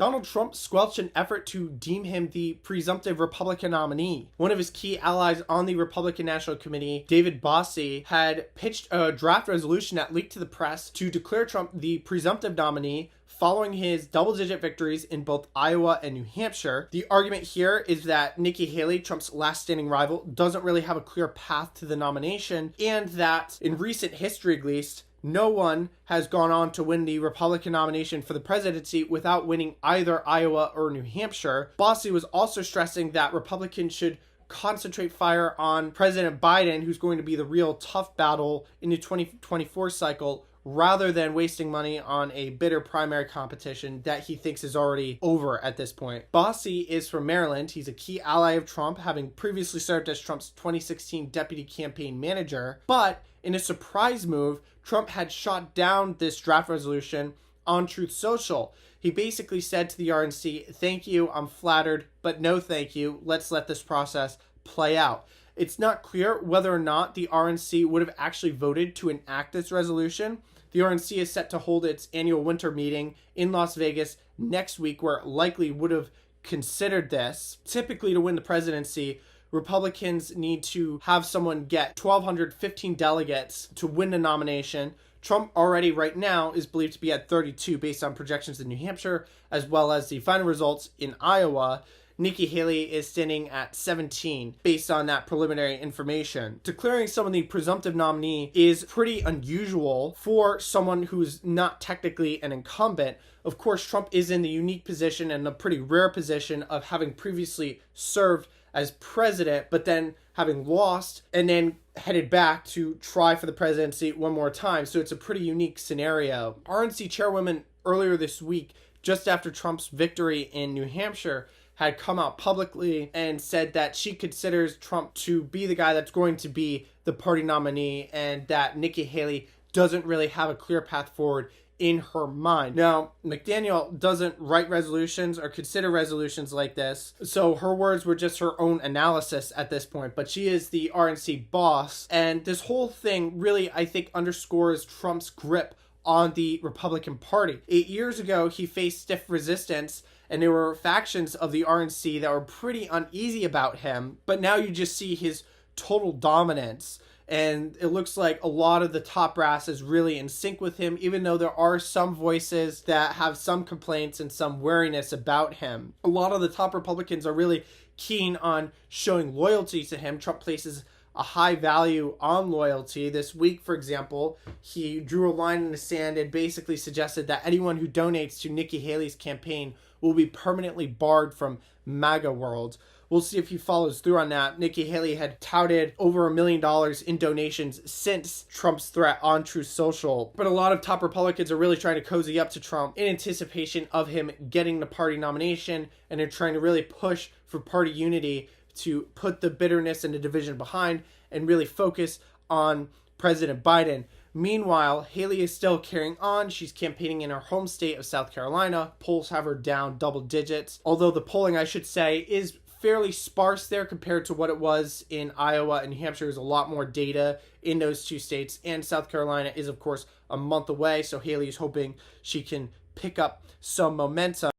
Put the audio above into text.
Donald Trump squelched an effort to deem him the presumptive Republican nominee. One of his key allies on the Republican National Committee, David Bossie, had pitched a draft resolution that leaked to the press to declare Trump the presumptive nominee following his double-digit victories in both Iowa and New Hampshire. The argument here is that Nikki Haley, Trump's last standing rival, doesn't really have a clear path to the nomination, and that, in recent history at least, no one has gone on to win the Republican nomination for the presidency without winning either Iowa or New Hampshire. Bossie was also stressing that Republicans should concentrate fire on President Biden, who's going to be the real tough battle in the 2024 cycle, rather than wasting money on a bitter primary competition that he thinks is already over at this point. Bossie is from Maryland. He's a key ally of Trump, having previously served as Trump's 2016 deputy campaign manager. But in a surprise move, Trump had shot down this draft resolution on Truth Social. He basically said to the RNC, "Thank you, I'm flattered, but no thank you. Let's let this process play out." It's not clear whether or not the RNC would have actually voted to enact this resolution. The RNC is set to hold its annual winter meeting in Las Vegas next week, where it likely would have considered this. Typically, to win the presidency, Republicans need to have someone get 1,215 delegates to win the nomination. Trump already right now is believed to be at 32 based on projections in New Hampshire, as well as the final results in Iowa. Nikki Haley is standing at 17 based on that preliminary information. Declaring someone the presumptive nominee is pretty unusual for someone who's not technically an incumbent. Of course, Trump is in the unique position and a pretty rare position of having previously served as president, but then having lost and then headed back to try for the presidency one more time. So it's a pretty unique scenario. RNC chairwoman earlier this week, just after Trump's victory in New Hampshire, had come out publicly and said that she considers Trump to be the guy that's going to be the party nominee, and that Nikki Haley doesn't really have a clear path forward in her mind. Now, McDaniel doesn't write resolutions or consider resolutions like this, so her words were just her own analysis at this point, but she is the RNC boss, and this whole thing really, I think, underscores Trump's grip on the Republican Party. 8 years ago, he faced stiff resistance, and there were factions of the RNC that were pretty uneasy about him, but now you just see his total dominance, and it looks like a lot of the top brass is really in sync with him, even though there are some voices that have some complaints and some wariness about him. A lot of the top Republicans are really keen on showing loyalty to him. Trump places a high value on loyalty. This week, for example, he drew a line in the sand and basically suggested that anyone who donates to Nikki Haley's campaign will be permanently barred from MAGA world. We'll see if he follows through on that. Nikki Haley had touted over $1 million in donations since Trump's threat on Truth Social. But a lot of top Republicans are really trying to cozy up to Trump in anticipation of him getting the party nomination, and they're trying to really push for party unity to put the bitterness and the division behind and really focus on President Biden. Meanwhile, Haley is still carrying on. She's campaigning in her home state of South Carolina. Polls have her down double digits, although the polling, I should say, is fairly sparse there compared to what it was in Iowa and New Hampshire. There's a lot more data in those two states, and South Carolina is, of course, a month away, so Haley is hoping she can pick up some momentum.